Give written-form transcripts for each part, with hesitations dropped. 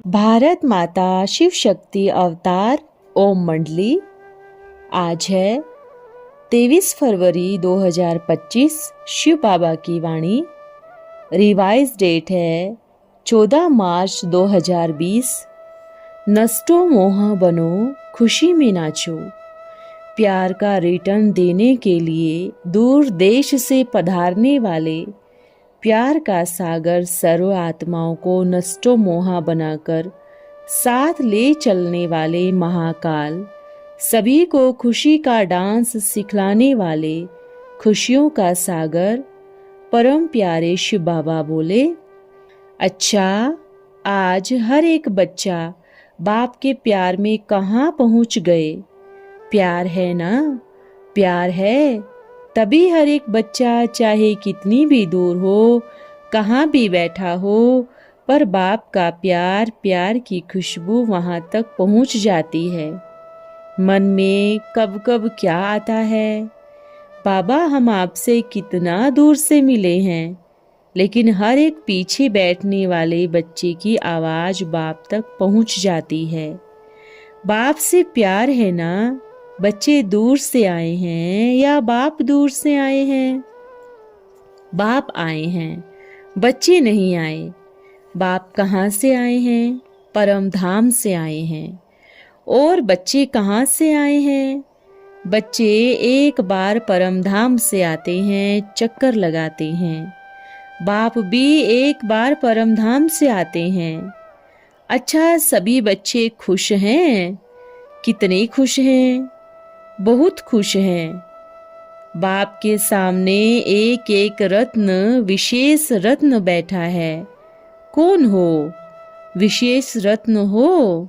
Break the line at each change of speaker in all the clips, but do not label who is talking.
भारत माता शिव शक्ति अवतार ओम मंडली। आज है 23 फरवरी 2025 शिव बाबा की वाणी। रिवाइज डेट है 14 मार्च 2020। नष्टो मोह बनो खुशी में नाचो। प्यार का रिटर्न देने के लिए दूर देश से पधारने वाले प्यार का सागर सर्व आत्माओं को नष्टो मोहा बनाकर साथ ले चलने वाले महाकाल, सभी को खुशी का डांस सिखलाने वाले खुशियों का सागर परम प्यारे शिव बाबा बोले, अच्छा आज हर एक बच्चा बाप के प्यार में कहाँ पहुँच गए। प्यार है ना, प्यार है तभी हर एक बच्चा चाहे कितनी भी दूर हो, कहाँ भी बैठा हो, पर बाप का प्यार, प्यार की खुशबू वहाँ तक पहुँच जाती है। मन में कब कब क्या आता है, बाबा हम आपसे कितना दूर से मिले हैं, लेकिन हर एक पीछे बैठने वाले बच्चे की आवाज़ बाप तक पहुँच जाती है। बाप से प्यार है ना, बच्चे दूर से आए हैं या बाप दूर से आए हैं। बाप आए हैं, बच्चे नहीं आए। बाप कहाँ से आए हैं? परम धाम से आए हैं। और बच्चे कहाँ से आए हैं? बच्चे एक बार परम धाम से आते हैं, चक्कर लगाते हैं। बाप भी एक बार परम धाम से आते हैं। अच्छा सभी बच्चे खुश हैं? कितने खुश हैं? बहुत खुश हैं। बाप के सामने एक एक रत्न, विशेष रत्न बैठा है। कौन हो? विशेष रत्न हो।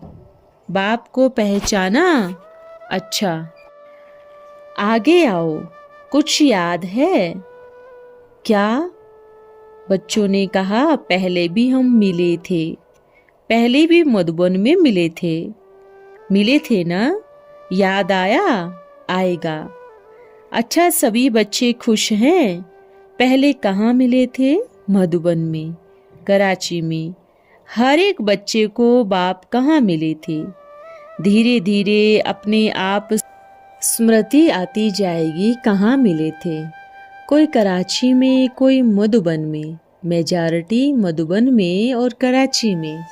बाप को पहचाना? अच्छा आगे आओ, कुछ याद है क्या? बच्चों ने कहा पहले भी हम मिले थे, पहले भी मधुबन में मिले थे ना, याद आया? आएगा। अच्छा सभी बच्चे खुश हैं? पहले कहाँ मिले थे? मधुबन में, कराची में। हर एक बच्चे को बाप कहाँ मिले थे? धीरे धीरे अपने आप स्मृति आती जाएगी कहाँ मिले थे। कोई कराची में, कोई मधुबन में, मेजॉरिटी मधुबन में और कराची में।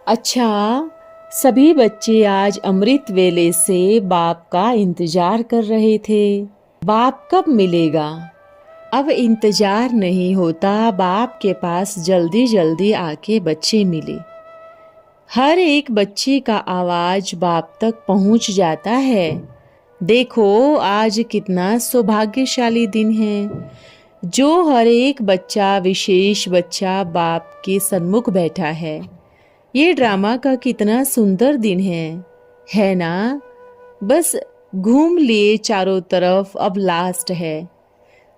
अच्छा सभी बच्चे आज अमृत वेले से बाप का इंतजार कर रहे थे। बाप कब मिलेगा? अब इंतजार नहीं होता, बाप के पास जल्दी जल्दी आके बच्चे मिले। हर एक बच्चे का आवाज बाप तक पहुंच जाता है। देखो आज कितना सौभाग्यशाली दिन है, जो हर एक बच्चा, विशेष बच्चा बाप के सन्मुख बैठा है। ये ड्रामा का कितना सुंदर दिन है ना? बस घूम लिए चारों तरफ, अब लास्ट है।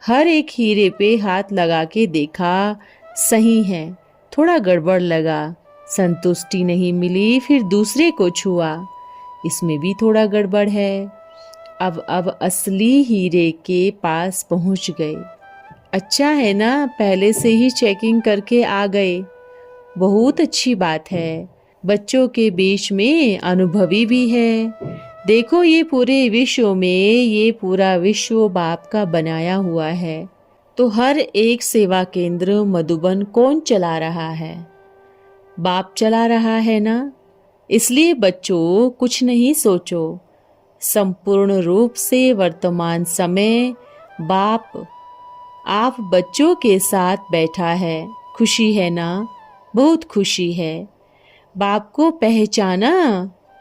हर एक हीरे पे हाथ लगा के देखा, सही है, थोड़ा गड़बड़ लगा, संतुष्टि नहीं मिली, फिर दूसरे को छुआ, इसमें भी थोड़ा गड़बड़ है। अब असली हीरे के पास पहुंच गए। अच्छा है ना, पहले से ही चेकिंग करके आ गए, बहुत अच्छी बात है। बच्चों के बीच में अनुभवी भी है। देखो ये पूरे विश्व में, ये पूरा विश्व बाप का बनाया हुआ है, तो हर एक सेवा केंद्र मधुबन कौन चला रहा है? बाप चला रहा है ना। इसलिए बच्चों कुछ नहीं सोचो, संपूर्ण रूप से वर्तमान समय बाप आप बच्चों के साथ बैठा है। खुशी है ना? बहुत खुशी है। बाप को पहचाना,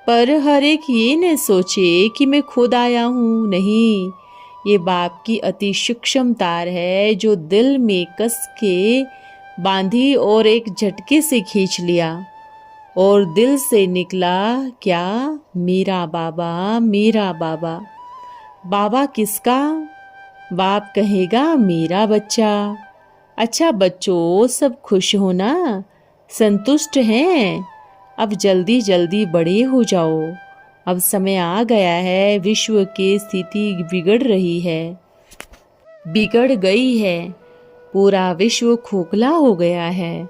पर हर एक ये न सोचे कि मैं खुद आया हूँ, नहीं। ये बाप की अति सूक्ष्म तार है जो दिल में कस के बांधी और एक झटके से खींच लिया, और दिल से निकला क्या? मेरा बाबा, मेरा बाबा। बाबा किसका? बाप कहेगा मेरा बच्चा। अच्छा बच्चों सब खुश हो ना, संतुष्ट हैं? अब जल्दी जल्दी बड़े हो जाओ, अब समय आ गया है, विश्व की स्थिति बिगड़ रही है। बिगड़ गई है, पूरा विश्व खोखला हो गया है।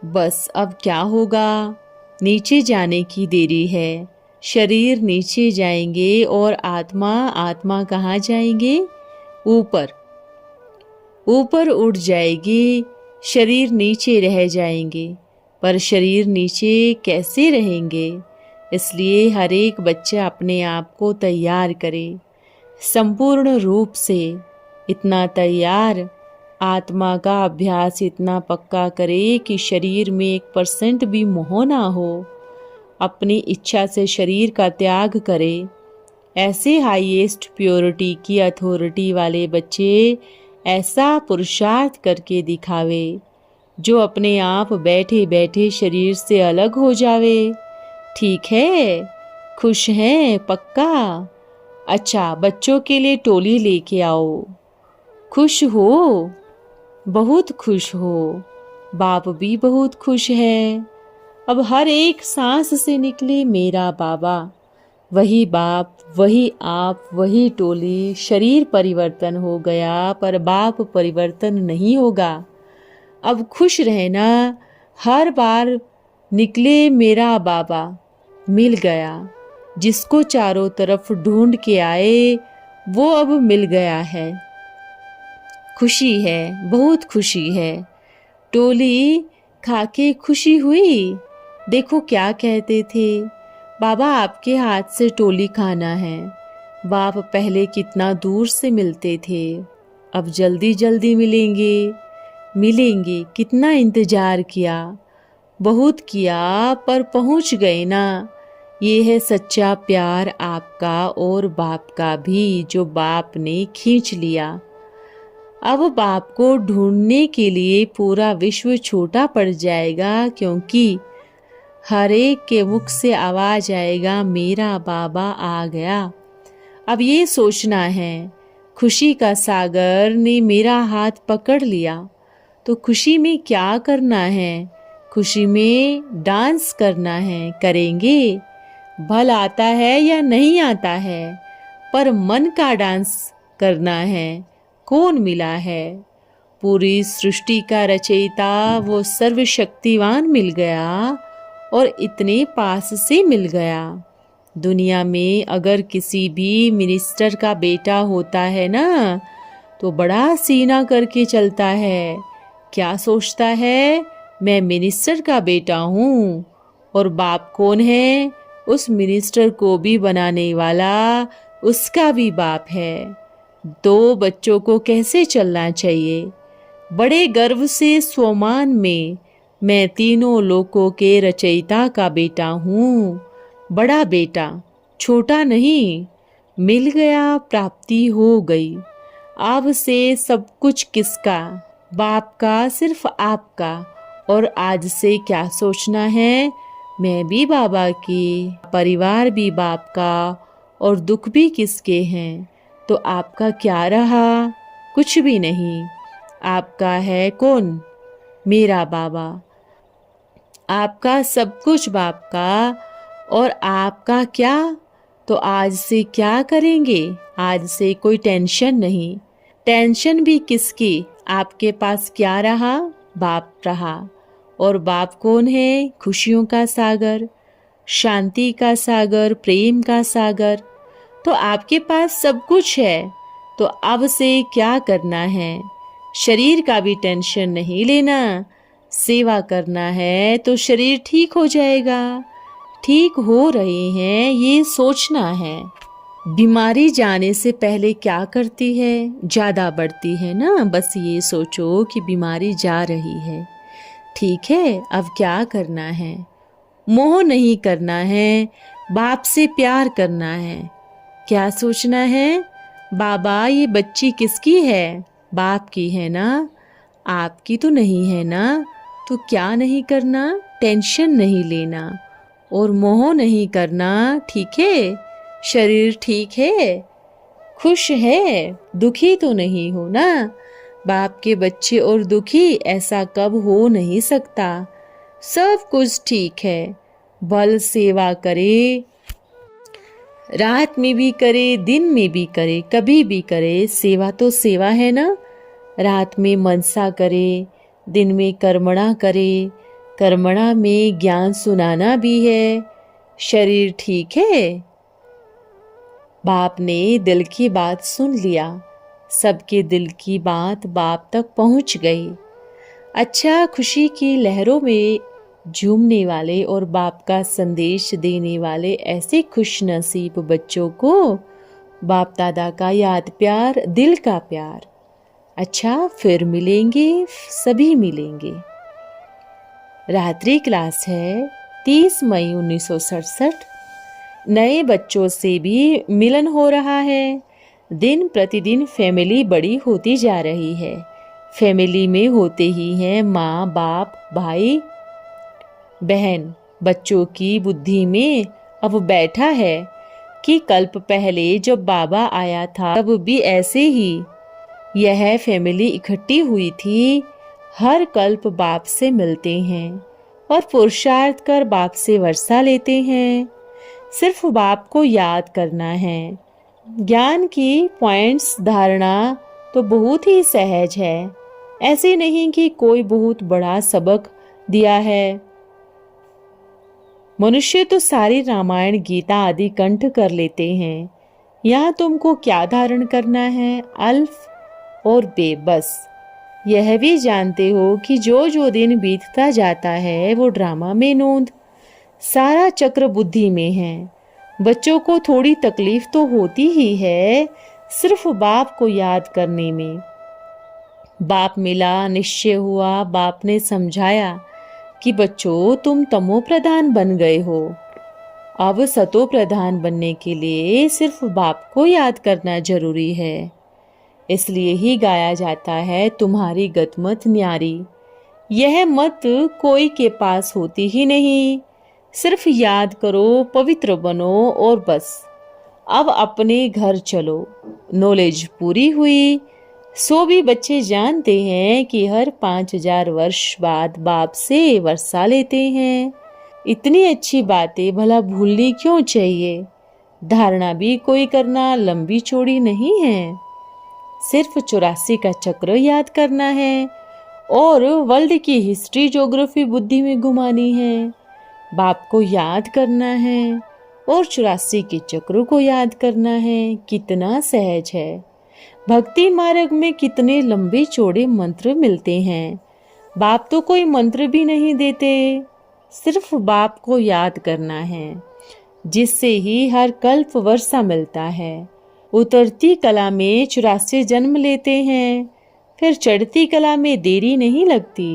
बस अब क्या होगा? नीचे जाने की देरी है। शरीर नीचे जाएंगे और आत्मा कहाँ जाएंगे? ऊपर। ऊपर उड़ जाएगी, शरीर नीचे रह जाएंगे। पर शरीर नीचे कैसे रहेंगे? इसलिए हर एक बच्चा अपने आप को तैयार करे, संपूर्ण रूप से इतना तैयार, आत्मा का अभ्यास इतना पक्का करे कि शरीर में 1% भी मोह ना हो। अपनी इच्छा से शरीर का त्याग करे। ऐसे हाईएस्ट प्योरिटी की अथॉरिटी वाले बच्चे ऐसा पुरुषार्थ करके दिखावे जो अपने आप बैठे बैठे शरीर से अलग हो जावे। ठीक है? खुश हैं पक्का? अच्छा, बच्चों के लिए टोली लेके आओ। खुश हो? बहुत खुश हो। बाप भी बहुत खुश है। अब हर एक सांस से निकले मेरा बाबा। वही बाप, वही आप, वही टोली। शरीर परिवर्तन हो गया पर बाप परिवर्तन नहीं होगा। अब खुश रहना। हर बार निकले मेरा बाबा, मिल गया। जिसको चारों तरफ ढूंढ के आए वो अब मिल गया है। खुशी है, बहुत खुशी है। टोली खाके खुशी हुई। देखो क्या कहते थे, बाबा आपके हाथ से टोली खाना है। बाप पहले कितना दूर से मिलते थे, अब जल्दी जल्दी मिलेंगे। मिलेंगे, कितना इंतजार किया, बहुत किया, पर पहुंच गए ना। ये है सच्चा प्यार आपका और बाप का भी, जो बाप ने खींच लिया। अब बाप को ढूंढने के लिए पूरा विश्व छोटा पड़ जाएगा, क्योंकि हर एक के मुख से आवाज आएगा मेरा बाबा आ गया। अब ये सोचना है, खुशी का सागर ने मेरा हाथ पकड़ लिया, तो खुशी में क्या करना है? खुशी में डांस करना है। करेंगे? भल आता है या नहीं आता है, पर मन का डांस करना है। कौन मिला है? पूरी सृष्टि का रचयिता, वो सर्वशक्तिवान मिल गया और इतने पास से मिल गया। दुनिया में अगर किसी भी मिनिस्टर का बेटा होता है ना, तो बड़ा सीना करके चलता है। क्या सोचता है? मैं मिनिस्टर का बेटा हूँ। और बाप कौन है? उस मिनिस्टर को भी बनाने वाला उसका भी बाप है। दो बच्चों को कैसे चलना चाहिए? बड़े गर्व से स्वमान में, मैं तीनों लोकों के रचयिता का बेटा हूँ। बड़ा बेटा, छोटा नहीं। मिल गया, प्राप्ति हो गई। अब से सब कुछ किसका? बाप का, सिर्फ आपका। और आज से क्या सोचना है? मैं भी बाबा की, परिवार भी बाप का, और दुख भी किसके हैं? तो आपका क्या रहा? कुछ भी नहीं। आपका है कौन? मेरा बाबा। आपका सब कुछ बाप का, और आपका क्या? तो आज से क्या करेंगे? आज से कोई टेंशन नहीं। टेंशन भी किसकी? आपके पास क्या रहा? बाप रहा। और बाप कौन है? खुशियों का सागर, शांति का सागर, प्रेम का सागर। तो आपके पास सब कुछ है, तो अब से क्या करना है? शरीर का भी टेंशन नहीं लेना। सेवा करना है तो शरीर ठीक हो जाएगा। ठीक हो रहे हैं ये सोचना है। बीमारी जाने से पहले क्या करती है? ज़्यादा बढ़ती है ना। बस ये सोचो कि बीमारी जा रही है। ठीक है, अब क्या करना है? मोह नहीं करना है, बाप से प्यार करना है। क्या सोचना है? बाबा ये बच्ची किसकी है? बाप की है ना। आपकी तो नहीं है ना। तो क्या नहीं करना? टेंशन नहीं लेना और मोह नहीं करना। ठीक है? शरीर ठीक है, खुश है, दुखी तो नहीं हो ना। बाप के बच्चे और दुखी ऐसा कब हो नहीं सकता। सब कुछ ठीक है। बल सेवा करे, रात में भी करे, दिन में भी करे, कभी भी करे, सेवा तो सेवा है ना। रात में मनसा करे, दिन में कर्मणा करे, कर्मणा में ज्ञान सुनाना भी है। शरीर ठीक है। बाप ने दिल की बात सुन लिया। सबके दिल की बात बाप तक पहुंच गई। अच्छा, खुशी की लहरों में झूमने वाले और बाप का संदेश देने वाले ऐसे खुश नसीब बच्चों को बाप दादा का याद प्यार, दिल का प्यार। अच्छा, फिर मिलेंगे, सभी मिलेंगे। रात्रि क्लास है 30 मई 1967। नए बच्चों से भी मिलन हो रहा है। दिन प्रतिदिन फैमिली बड़ी होती जा रही है। फैमिली में होते ही हैं माँ, बाप, भाई, बहन। बच्चों की बुद्धि में अब बैठा है कि कल्प पहले जब बाबा आया था तब भी ऐसे ही यह फैमिली इकट्ठी हुई थी। हर कल्प बाप से मिलते हैं और पुरुषार्थ कर बाप से वर्षा लेते हैं। सिर्फ बाप को याद करना है। ज्ञान की पॉइंट्स धारणा तो बहुत ही सहज है। ऐसे नहीं कि कोई बहुत बड़ा सबक दिया है। मनुष्य तो सारी रामायण, गीता आदि कंठ कर लेते हैं। यहाँ तुमको क्या धारण करना है? अल्फ और बे, बस। यह भी जानते हो कि जो जो दिन बीतता जाता है वो ड्रामा में नोंद। सारा चक्र बुद्धि में है। बच्चों को थोड़ी तकलीफ तो होती ही है सिर्फ बाप को याद करने में। बाप मिला, निश्चय हुआ, बाप ने समझाया कि बच्चों तुम तमो प्रधान बन गए हो। अब सतो प्रधान बनने के लिए सिर्फ बाप को याद करना जरूरी है। इसलिए ही गाया जाता है तुम्हारी गतमत न्यारी। यह मत कोई के पास होती ही नहीं। सिर्फ याद करो, पवित्र बनो और बस। अब अपने घर चलो। नॉलेज पूरी हुई। सो भी बच्चे जानते हैं कि हर 5000 वर्ष बाद बाप से वर्षा लेते हैं। इतनी अच्छी बातें भला भूलनी क्यों चाहिए? धारणा भी कोई करना लंबी चौड़ी नहीं है। सिर्फ 84 का चक्र याद करना है और वर्ल्ड की हिस्ट्री, ज्योग्राफी बुद्धि में घुमानी है। बाप को याद करना है और 84 के चक्रों को याद करना है। कितना सहज है। भक्ति मार्ग में कितने लंबे चौड़े मंत्र मिलते हैं। बाप तो कोई मंत्र भी नहीं देते। सिर्फ बाप को याद करना है, जिससे ही हर कल्प वर्षा मिलता है। उतरती कला में 84 जन्म लेते हैं, फिर चढ़ती कला में देरी नहीं लगती।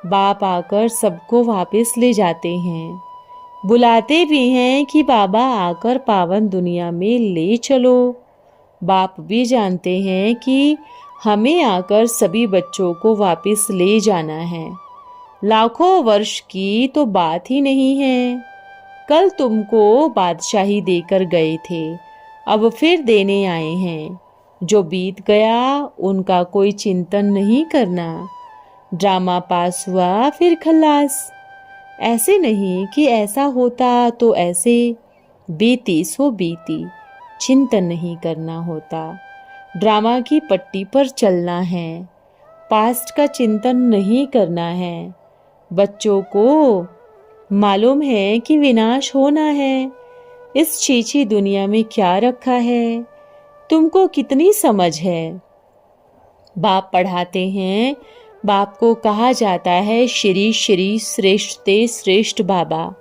बाप आकर सबको वापस ले जाते हैं। बुलाते भी हैं कि बाबा आकर पावन दुनिया में ले चलो। बाप भी जानते हैं कि हमें आकर सभी बच्चों को वापस ले जाना है। लाखों वर्ष की तो बात ही नहीं है। कल तुमको बादशाही देकर गए थे, अब फिर देने आए हैं। जो बीत गया उनका कोई चिंतन नहीं करना। ड्रामा पास हुआ फिर खल्लास। ऐसे नहीं कि ऐसा होता तो ऐसे, बीती सो बीती, चिंतन नहीं करना होता। ड्रामा की पट्टी पर चलना है, पास्ट का चिंतन नहीं करना है। बच्चों को मालूम है कि विनाश होना है। इस छीछी दुनिया में क्या रखा है? तुमको कितनी समझ है? बाप पढ़ाते हैं। बाप को कहा जाता है श्री श्री श्रेष्ठ ते श्रेष्ठ बाबा।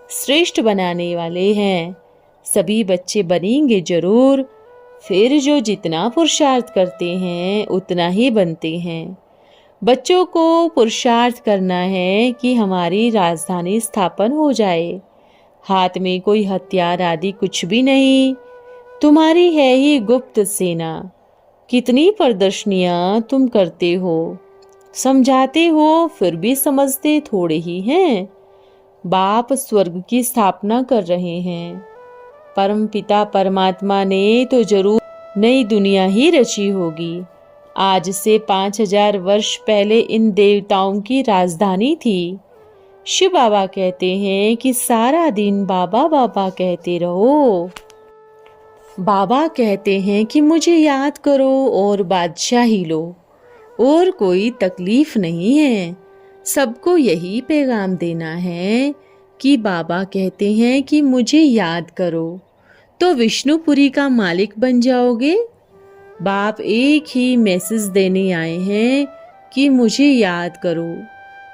श्रेष्ठ बनाने वाले हैं। सभी बच्चे बनेंगे जरूर। फिर जो जितना पुरुषार्थ करते हैं उतना ही बनते हैं। बच्चों को पुरुषार्थ करना है कि हमारी राजधानी स्थापन हो जाए। हाथ में कोई हथियार आदि कुछ भी नहीं। तुम्हारी है ही गुप्त सेना। कितनी प्रदर्शनियां तुम करते हो, समझाते हो, फिर भी समझते थोड़े ही हैं। बाप स्वर्ग की स्थापना कर रहे हैं। परम पिता परमात्मा ने तो जरूर नई दुनिया ही रची होगी। आज से 5000 वर्ष पहले इन देवताओं की राजधानी थी। शिव बाबा कहते हैं कि सारा दिन बाबा बाबा कहते रहो। बाबा कहते हैं कि मुझे याद करो और बादशाही लो, और कोई तकलीफ नहीं है। सबको यही पैगाम देना है कि बाबा कहते हैं कि मुझे याद करो तो विष्णुपुरी का मालिक बन जाओगे। बाप एक ही मैसेज देने आए हैं कि मुझे याद करो।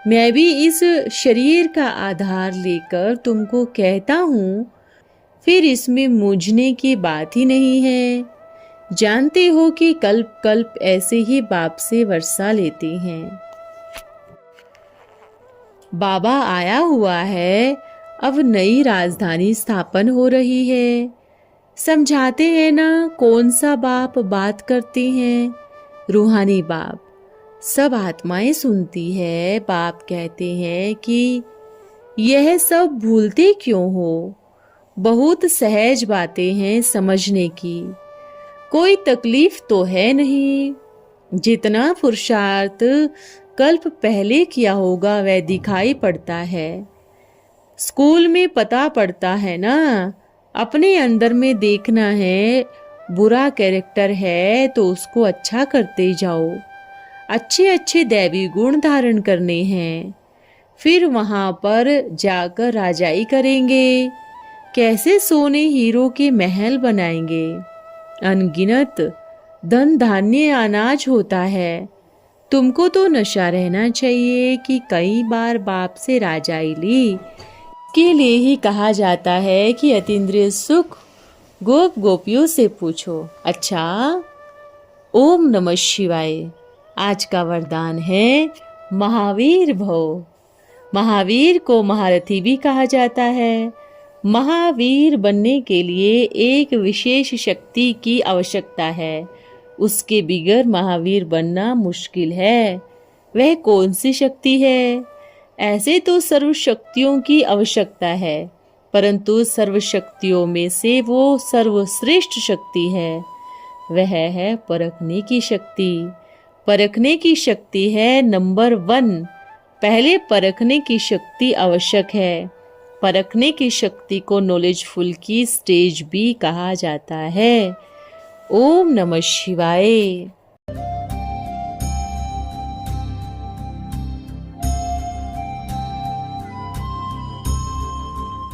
मैं भी इस शरीर का आधार लेकर तुमको कहता हूँ, फिर इसमें मूझने की बात ही नहीं है। जानते हो कि कल्प कल्प ऐसे ही बाप से वर्षा लेते हैं। बाबा आया हुआ है, अब नई राजधानी स्थापन हो रही है। समझाते हैं ना कौन सा बाप बात करते हैं? रूहानी बाप। सब आत्माएं सुनती है। बाप कहते हैं कि यह सब भूलते क्यों हो? बहुत सहज बातें हैं समझने की, कोई तकलीफ तो है नहीं। जितना पुरुषार्थ कल्प पहले किया होगा वह दिखाई पड़ता है। स्कूल में पता पड़ता है ना, अपने अंदर में देखना है। बुरा कैरेक्टर है तो उसको अच्छा करते जाओ। अच्छे अच्छे दैवी गुण धारण करने हैं, फिर वहां पर जाकर राजाई करेंगे। कैसे सोने हीरो के महल बनाएंगे। अनगिनत धन धान्य अनाज होता है। तुमको तो नशा रहना चाहिए कि कई बार बाप से राजाई ली। के लिए ही कहा जाता है कि अतीन्द्रिय सुख गोप गोपियों से पूछो। अच्छा, ओम नमः शिवाय। आज का वरदान है महावीर भव। महावीर को महारथी भी कहा जाता है। महावीर बनने के लिए एक विशेष शक्ति की आवश्यकता है। उसके बिगर महावीर बनना मुश्किल है। वह कौन सी शक्ति है? ऐसे तो सर्व शक्तियों की आवश्यकता है, परंतु सर्व शक्तियों में से वो सर्वश्रेष्ठ शक्ति है। वह है परखने की शक्ति। परखने की शक्ति है नंबर 1। पहले परखने की शक्ति आवश्यक है। परखने की शक्ति को नॉलेजफुल की स्टेज भी कहा जाता है। ओम नमः शिवाय।